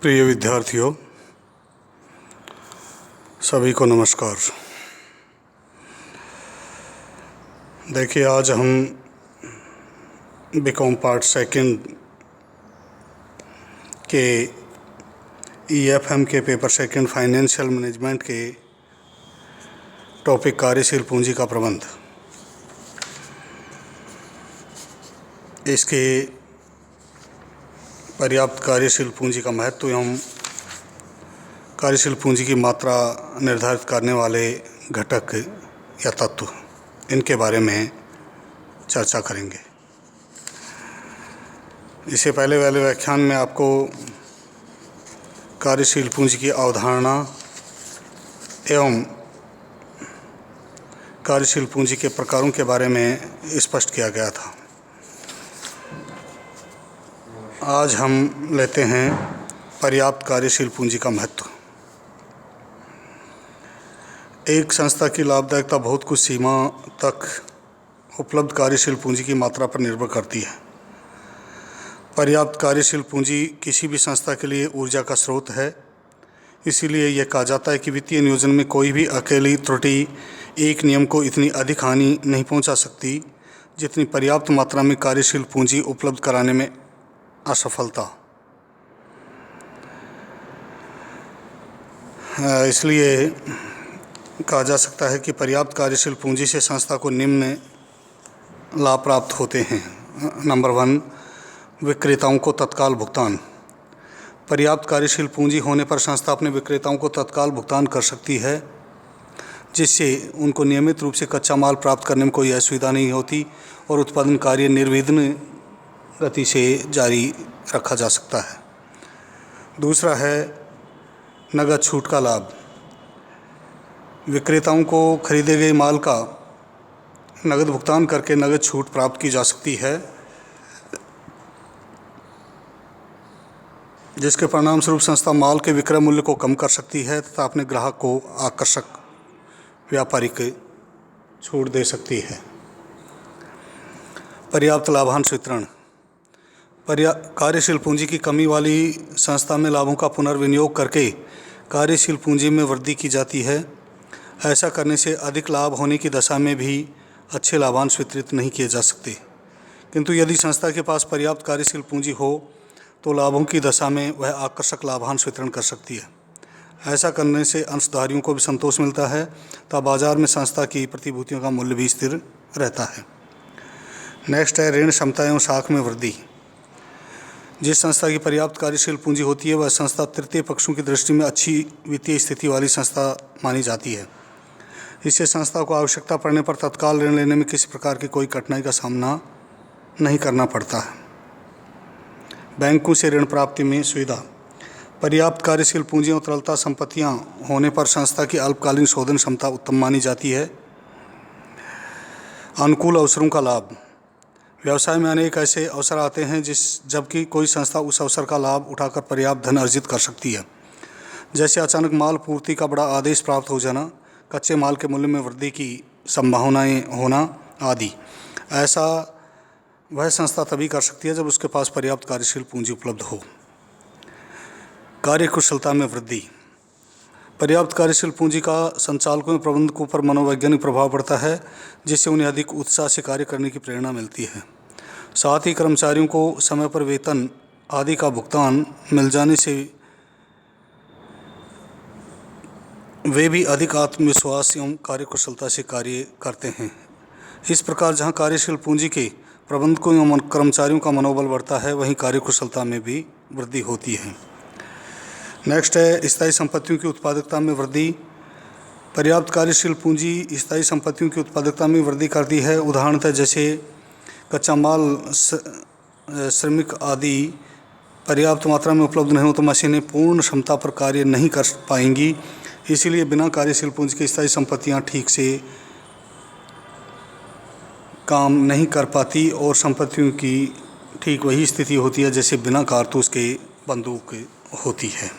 प्रिय विद्यार्थियों, सभी को नमस्कार। देखिए, आज हम बीकॉम पार्ट सेकंड के ईएफएम के पेपर सेकंड फाइनेंशियल मैनेजमेंट के टॉपिक कार्यशील पूंजी का प्रबंध, इसके पर्याप्त कार्यशील पूंजी का महत्व एवं कार्यशील पूंजी की मात्रा निर्धारित करने वाले घटक या तत्व, इनके बारे में चर्चा करेंगे। इससे पहले वाले व्याख्यान में आपको कार्यशील पूंजी की अवधारणा एवं कार्यशील पूंजी के प्रकारों के बारे में स्पष्ट किया गया था। आज हम लेते हैं पर्याप्त कार्यशील पूंजी का महत्व। एक संस्था की लाभदायकता बहुत कुछ सीमा तक उपलब्ध कार्यशील पूंजी की मात्रा पर निर्भर करती है। पर्याप्त कार्यशील पूंजी किसी भी संस्था के लिए ऊर्जा का स्रोत है। इसीलिए यह कहा जाता है कि वित्तीय नियोजन में कोई भी अकेली त्रुटि एक नियम को इतनी अधिक हानि नहीं पहुंचा सकती जितनी पर्याप्त मात्रा में कार्यशील पूंजी उपलब्ध कराने में असफलता। इसलिए कहा जा सकता है कि पर्याप्त कार्यशील पूंजी से संस्था को निम्न लाभ प्राप्त होते हैं। नंबर 1, विक्रेताओं को तत्काल भुगतान। पर्याप्त कार्यशील पूंजी होने पर संस्था अपने विक्रेताओं को तत्काल भुगतान कर सकती है, जिससे उनको नियमित रूप से कच्चा माल प्राप्त करने में कोई असुविधा नहीं होती और उत्पादन कार्य निर्विघ्न गति से जारी रखा जा सकता है। दूसरा है नगद छूट का लाभ। विक्रेताओं को खरीदे गए माल का नगद भुगतान करके नगद छूट प्राप्त की जा सकती है, जिसके परिणाम स्वरूप संस्था माल के विक्रय मूल्य को कम कर सकती है तथा अपने ग्राहक को आकर्षक व्यापारिक छूट दे सकती है। पर्याप्त लाभांश वितरण। कार्यशील पूंजी की कमी वाली संस्था में लाभों का पुनर्विनियोग करके कार्यशील पूंजी में वृद्धि की जाती है। ऐसा करने से अधिक लाभ होने की दशा में भी अच्छे लाभांश वितरित नहीं किए जा सकते, किंतु यदि संस्था के पास पर्याप्त कार्यशील पूंजी हो तो लाभों की दशा में वह आकर्षक लाभांश वितरण कर सकती है। ऐसा करने से अंशधारियों को भी संतोष मिलता है तथा बाजार में संस्था की प्रतिभूतियों का मूल्य भी स्थिर रहता है। नेक्स्ट है ऋण क्षमता एवं साख में वृद्धि। जिस संस्था की पर्याप्त कार्यशील पूंजी होती है वह संस्था तृतीय पक्षों की दृष्टि में अच्छी वित्तीय स्थिति वाली संस्था मानी जाती है। इससे संस्था को आवश्यकता पड़ने पर तत्काल ऋण लेने में किसी प्रकार की कोई कठिनाई का सामना नहीं करना पड़ता है। बैंकों से ऋण प्राप्ति में सुविधा। पर्याप्त कार्यशील पूंजी और तरलता संपत्तियां होने पर संस्था की अल्पकालीन शोधन क्षमता उत्तम मानी जाती है। अनुकूल अवसरों का लाभ। व्यवसाय में अनेक ऐसे अवसर आते हैं जबकि कोई संस्था उस अवसर का लाभ उठाकर पर्याप्त धन अर्जित कर सकती है, जैसे अचानक माल पूर्ति का बड़ा आदेश प्राप्त हो जाना, कच्चे माल के मूल्य में वृद्धि की संभावनाएं होना आदि। ऐसा वह संस्था तभी कर सकती है जब उसके पास पर्याप्त कार्यशील पूंजी उपलब्ध हो। कार्यकुशलता में वृद्धि। पर्याप्त कार्यशील पूंजी का संचालकों एवं प्रबंधकों पर मनोवैज्ञानिक प्रभाव पड़ता है, जिससे उन्हें अधिक उत्साह से कार्य करने की प्रेरणा मिलती है। साथ ही कर्मचारियों को समय पर वेतन आदि का भुगतान मिल जाने से वे भी अधिक आत्मविश्वास एवं कार्यकुशलता से कार्य करते हैं। इस प्रकार जहां कार्यशील पूंजी के प्रबंधकों एवं कर्मचारियों का मनोबल बढ़ता है, वहीं कार्यकुशलता में भी वृद्धि होती है। नेक्स्ट है स्थायी संपत्तियों की उत्पादकता में वृद्धि। पर्याप्त कार्यशील पूंजी स्थायी संपत्तियों की उत्पादकता में वृद्धि करती है। उदाहरणतः जैसे कच्चा माल, श्रमिक आदि पर्याप्त मात्रा में उपलब्ध नहीं हो तो मशीनें पूर्ण क्षमता पर कार्य नहीं कर पाएंगी। इसीलिए बिना कार्यशील पूंजी की स्थायी संपत्तियां ठीक से काम नहीं कर पाती और संपत्तियों की ठीक वही स्थिति होती है जैसे बिना कारतूस के बंदूक होती है।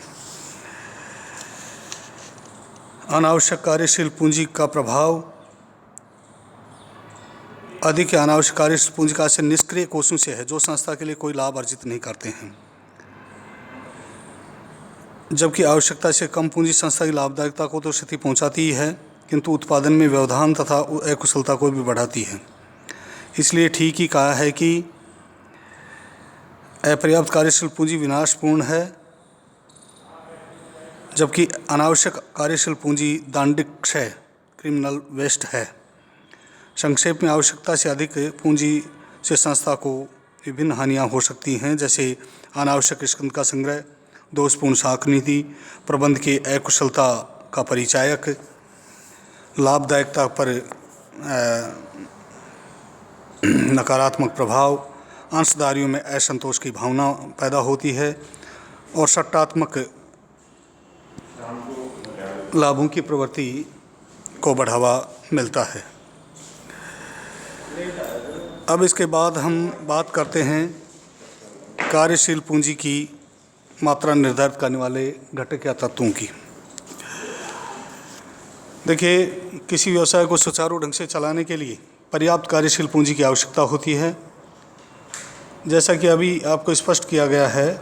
अनावश्यक कार्यशील पूंजी का प्रभाव। अधिक या अनावश्यक कार्यशील पूंजी का आशय निष्क्रिय कोषों से है जो संस्था के लिए कोई लाभ अर्जित नहीं करते हैं। जबकि आवश्यकता से कम पूंजी संस्था की लाभदायकता को तो क्षति पहुंचाती ही है, किंतु उत्पादन में व्यवधान तथा अकुशलता को भी बढ़ाती है। इसलिए ठीक ही कहा है कि अपर्याप्त कार्यशील पूंजी विनाशपूर्ण है, जबकि अनावश्यक कार्यशील पूंजी दांडिक क्षय क्रिमिनल वेस्ट है। संक्षेप में, आवश्यकता से अधिक पूंजी से संस्था को विभिन्न हानियां हो सकती हैं, जैसे अनावश्यक स्कंद का संग्रह, दोषपूर्ण साख नीति, प्रबंध की अकुशलता का परिचायक, लाभदायकता पर नकारात्मक प्रभाव, अंशधारियों में असंतोष की भावना पैदा होती है और सट्टात्मक लाभों की प्रवृत्ति को बढ़ावा मिलता है। अब इसके बाद हम बात करते हैं कार्यशील पूंजी की मात्रा निर्धारित करने वाले घटक या तत्वों की। देखिए, किसी व्यवसाय को सुचारू ढंग से चलाने के लिए पर्याप्त कार्यशील पूंजी की आवश्यकता होती है, जैसा कि अभी आपको स्पष्ट किया गया है।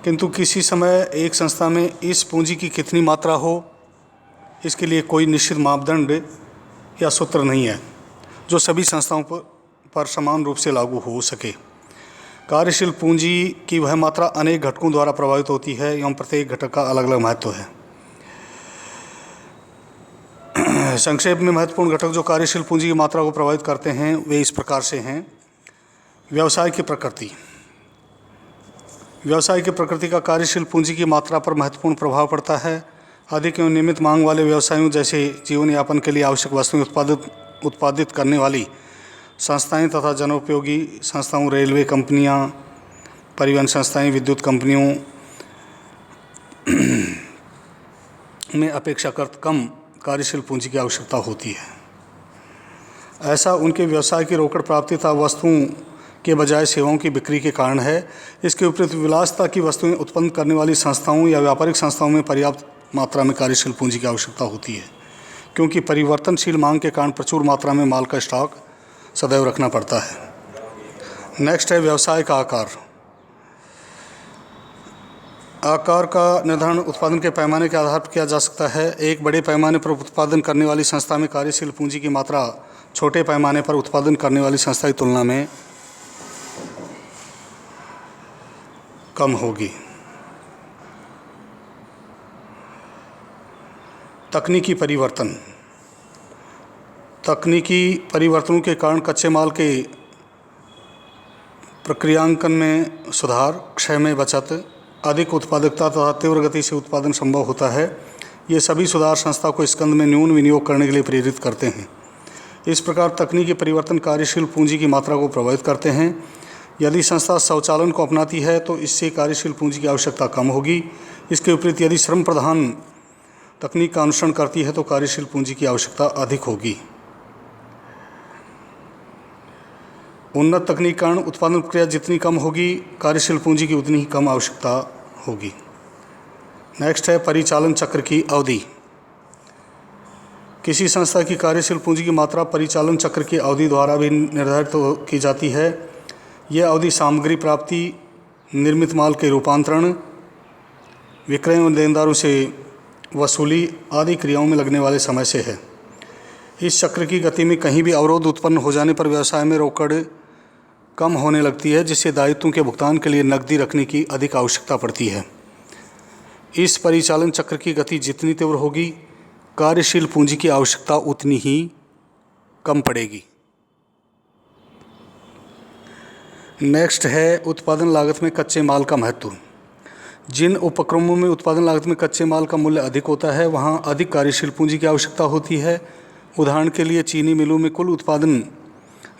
किंतु किसी समय एक संस्था में इस पूंजी की कितनी मात्रा हो, इसके लिए कोई निश्चित मापदंड या सूत्र नहीं है जो सभी संस्थाओं पर समान रूप से लागू हो सके। कार्यशील पूंजी की वह मात्रा अनेक घटकों द्वारा प्रभावित होती है एवं प्रत्येक घटक का अलग अलग महत्व है। संक्षेप में, महत्वपूर्ण घटक जो कार्यशील पूंजी की मात्रा को प्रभावित करते हैं वे इस प्रकार से हैं। व्यवसाय की प्रकृति। व्यवसाय की प्रकृति का कार्यशील पूंजी की मात्रा पर महत्वपूर्ण प्रभाव पड़ता है। अधिक एवं नियमित मांग वाले व्यवसायों, जैसे जीवन यापन के लिए आवश्यक वस्तुएं उत्पादित करने वाली संस्थाएं तथा जनोपयोगी संस्थाओं, रेलवे कंपनियां, परिवहन संस्थाएं, विद्युत कंपनियों में अपेक्षाकृत कम कार्यशील पूंजी की आवश्यकता होती है। ऐसा उनके व्यवसाय की रोकड़ प्राप्ति तथा वस्तुओं के बजाय सेवाओं की बिक्री के कारण है। इसके विपरीत विलासिता की वस्तुएं उत्पन्न करने वाली संस्थाओं या व्यापारिक संस्थाओं में पर्याप्त मात्रा में कार्यशील पूंजी की आवश्यकता होती है, क्योंकि परिवर्तनशील मांग के कारण प्रचुर मात्रा में माल का स्टॉक सदैव रखना पड़ता है। नेक्स्ट है व्यवसाय का आकार। आकार का निर्धारण उत्पादन के पैमाने के आधार पर किया जा सकता है। एक बड़े पैमाने पर उत्पादन करने वाली संस्था में कार्यशील पूंजी की मात्रा छोटे पैमाने पर उत्पादन करने वाली संस्था की तुलना में कम होगी। तकनीकी परिवर्तन। तकनीकी परिवर्तनों के कारण कच्चे माल के प्रक्रियांकन में सुधार, क्षय में बचत, अधिक उत्पादकता तथा तीव्र गति से उत्पादन संभव होता है। ये सभी सुधार संस्था को स्कंद में न्यून विनियोग करने के लिए प्रेरित करते हैं। इस प्रकार तकनीकी परिवर्तन कार्यशील पूंजी की मात्रा को प्रभावित करते हैं। यदि संस्था स्वचालन को अपनाती है तो इससे कार्यशील पूंजी की आवश्यकता कम होगी। इसके विपरीत यदि श्रम प्रधान तकनीक का अनुसरण करती है तो कार्यशील पूंजी की आवश्यकता अधिक होगी। उन्नत तकनीक कारण उत्पादन प्रक्रिया जितनी कम होगी, कार्यशील पूंजी की उतनी ही कम आवश्यकता होगी। नेक्स्ट है परिचालन चक्र की अवधि। किसी संस्था की कार्यशील पूंजी की मात्रा परिचालन चक्र की अवधि द्वारा भी निर्धारित की जाती है। यह अवधि सामग्री प्राप्ति, निर्मित माल के रूपांतरण, विक्रय और देनदारों से वसूली आदि क्रियाओं में लगने वाले समय से है। इस चक्र की गति में कहीं भी अवरोध उत्पन्न हो जाने पर व्यवसाय में रोकड़ कम होने लगती है, जिससे दायित्वों के भुगतान के लिए नकदी रखने की अधिक आवश्यकता पड़ती है। इस परिचालन चक्र की गति जितनी तीव्र होगी, कार्यशील पूंजी की आवश्यकता उतनी ही कम पड़ेगी। नेक्स्ट है उत्पादन लागत में कच्चे माल का महत्व। जिन उपक्रमों में उत्पादन लागत में कच्चे माल का मूल्य अधिक होता है, वहाँ अधिक कार्यशील पूंजी की आवश्यकता होती है। उदाहरण के लिए चीनी मिलों में कुल उत्पादन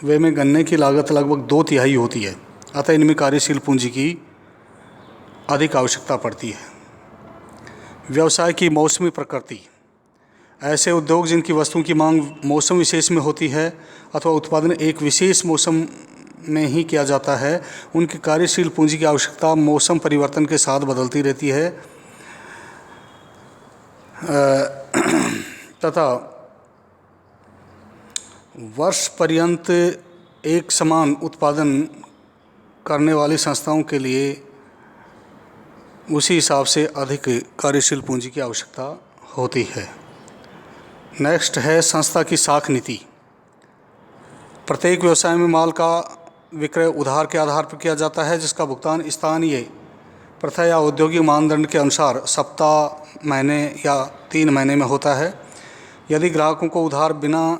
व्यय में गन्ने की लागत लगभग 2/3 होती है, अतः इनमें कार्यशील पूंजी की अधिक आवश्यकता पड़ती है। व्यवसाय की मौसमी प्रकृति। ऐसे उद्योग जिनकी वस्तुओं की मांग मौसम विशेष में होती है अथवा उत्पादन एक विशेष मौसम में ही किया जाता है, उनकी कार्यशील पूंजी की आवश्यकता मौसम परिवर्तन के साथ बदलती रहती है तथा वर्ष पर्यंत एक समान उत्पादन करने वाली संस्थाओं के लिए उसी हिसाब से अधिक कार्यशील पूंजी की आवश्यकता होती है। नेक्स्ट है संस्था की साख नीति। प्रत्येक व्यवसाय में माल का विक्रय उधार के आधार पर किया जाता है, जिसका भुगतान स्थानीय प्रथा या औद्योगिक मानदंड के अनुसार सप्ताह, महीने या 3 महीने में होता है। यदि ग्राहकों को उधार बिना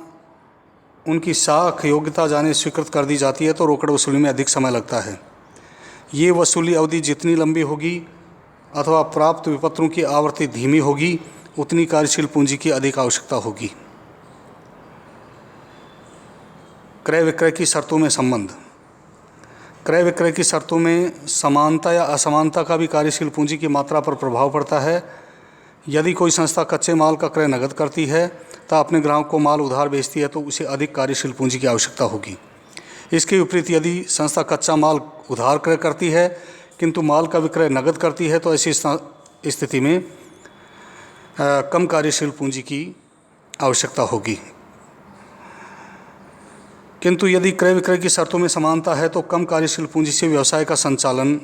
उनकी साख योग्यता जाने स्वीकृत कर दी जाती है तो रोकड़ वसूली में अधिक समय लगता है। ये वसूली अवधि जितनी लंबी होगी अथवा प्राप्त विपत्रों की आवृत्ति धीमी होगी, उतनी कार्यशील पूंजी की अधिक आवश्यकता होगी। क्रय विक्रय की शर्तों में संबंध। क्रय विक्रय की शर्तों में समानता या असमानता का भी कार्यशील पूंजी की मात्रा पर प्रभाव पड़ता है। यदि कोई संस्था कच्चे माल का क्रय नकद करती है तथा अपने ग्राहक को माल उधार बेचती है तो उसे अधिक कार्यशील पूंजी की आवश्यकता होगी। इसके विपरीत यदि संस्था कच्चा माल उधार क्रय करती है किंतु माल का विक्रय नकद करती है तो ऐसी स्थिति में कम कार्यशील पूंजी की आवश्यकता होगी। किंतु यदि क्रय विक्रय की शर्तों में समानता है तो कम कार्यशील पूंजी से व्यवसाय का संचालन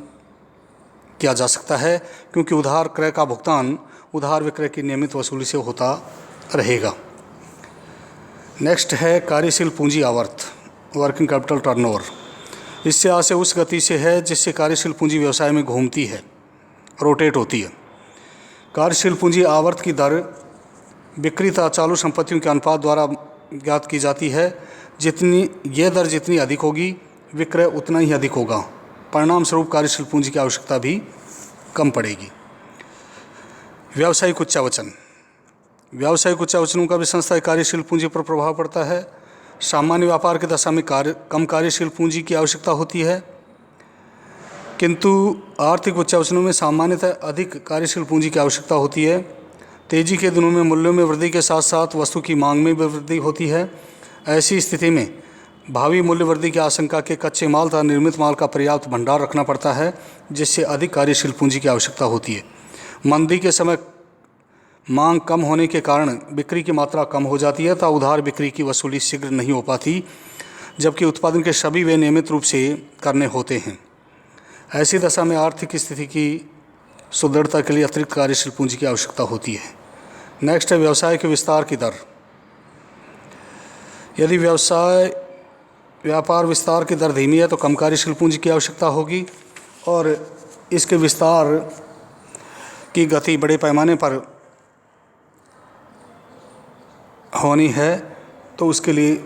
किया जा सकता है, क्योंकि उधार क्रय का भुगतान उधार विक्रय की नियमित वसूली से होता रहेगा। नेक्स्ट है कार्यशील पूंजी आवर्त, वर्किंग कैपिटल टर्नओवर। इससे आशय उस गति से है जिससे कार्यशील पूंजी व्यवसाय में घूमती है, रोटेट होती है। कार्यशील पूंजी आवर्त की दर बिक्री तथा चालू संपत्तियों के अनुपात द्वारा ज्ञात की जाती है। यह दर जितनी अधिक होगी, विक्रय उतना ही अधिक होगा। परिणाम स्वरूप कार्यशील पूंजी की आवश्यकता भी कम पड़ेगी। व्यावसायिक उच्चावचन। व्यावसायिक उच्चावचनों का भी संस्था कार्यशील पूंजी पर प्रभाव पड़ता है। सामान्य व्यापार की दशा में कम कार्यशील पूंजी की आवश्यकता होती है, किंतु आर्थिक उच्चावचनों में सामान्यतः अधिक कार्यशील पूंजी की आवश्यकता होती है। तेजी के दिनों में मूल्यों में वृद्धि के साथ साथ वस्तु की मांग में भी वृद्धि होती है। ऐसी स्थिति में भावी मूल्य वृद्धि की आशंका के कच्चे माल तथा निर्मित माल का पर्याप्त भंडार रखना पड़ता है, जिससे अधिक कार्यशील पूंजी की आवश्यकता होती है। मंदी के समय मांग कम होने के कारण बिक्री की मात्रा कम हो जाती है तथा उधार बिक्री की वसूली शीघ्र नहीं हो पाती, जबकि उत्पादन के सभी वे नियमित रूप से करने होते हैं। ऐसी दशा में आर्थिक स्थिति की सुदृढ़ता के लिए अतिरिक्त कार्यशील पूंजी की आवश्यकता होती है। नेक्स्ट है व्यवसाय के विस्तार की दर। यदि व्यापार विस्तार की दर धीमी है तो कम कार्यशील पूंजी की आवश्यकता होगी, और इसके विस्तार की गति बड़े पैमाने पर होनी है तो उसके लिए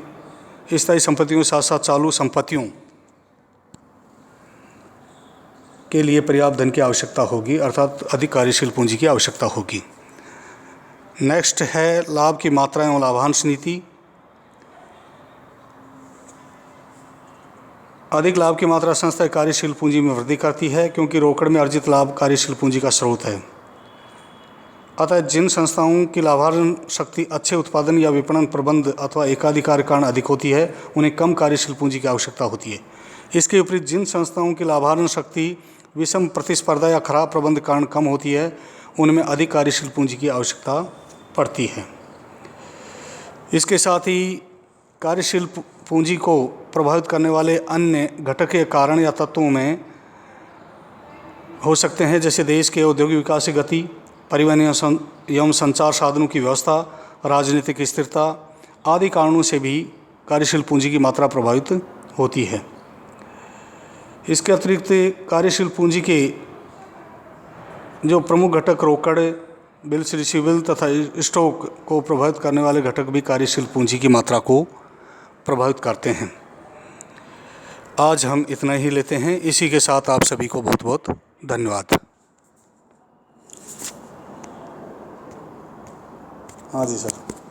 स्थायी संपत्तियों के साथ साथ चालू संपत्तियों के लिए पर्याप्त धन की आवश्यकता होगी, अर्थात अधिक कार्यशील पूंजी की आवश्यकता होगी। नेक्स्ट है लाभ की मात्रा एवं लाभांश नीति। अधिक लाभ की मात्रा संस्था कार्यशील पूंजी में वृद्धि करती है, क्योंकि रोकड़ में अर्जित लाभ कार्यशील पूंजी का स्रोत है। अतः जिन संस्थाओं की लाभार्जन शक्ति अच्छे उत्पादन या विपणन प्रबंध अथवा एकाधिकार के कारण अधिक होती है, उन्हें कम कार्यशील पूंजी की आवश्यकता होती है। इसके विपरीत जिन संस्थाओं की लाभार्जन शक्ति विषम प्रतिस्पर्धा या खराब प्रबंध के कारण कम होती है, उनमें अधिक कार्यशील पूंजी की आवश्यकता पड़ती है। इसके साथ ही कार्यशील पूंजी को प्रभावित करने वाले अन्य घटकीय कारण या तत्वों में हो सकते हैं, जैसे देश के औद्योगिक विकास की गति, परिवहन एवं संचार साधनों की व्यवस्था, राजनीतिक स्थिरता आदि कारणों से भी कार्यशील पूंजी की मात्रा प्रभावित होती है। इसके अतिरिक्त कार्यशील पूंजी के जो प्रमुख घटक रोकड़, बिल्स रिसीवेबल तथा स्टॉक को प्रभावित करने वाले घटक भी कार्यशील पूंजी की मात्रा को प्रभावित करते हैं। आज हम इतना ही लेते हैं। इसी के साथ आप सभी को बहुत बहुत धन्यवाद। हाँ जी सर।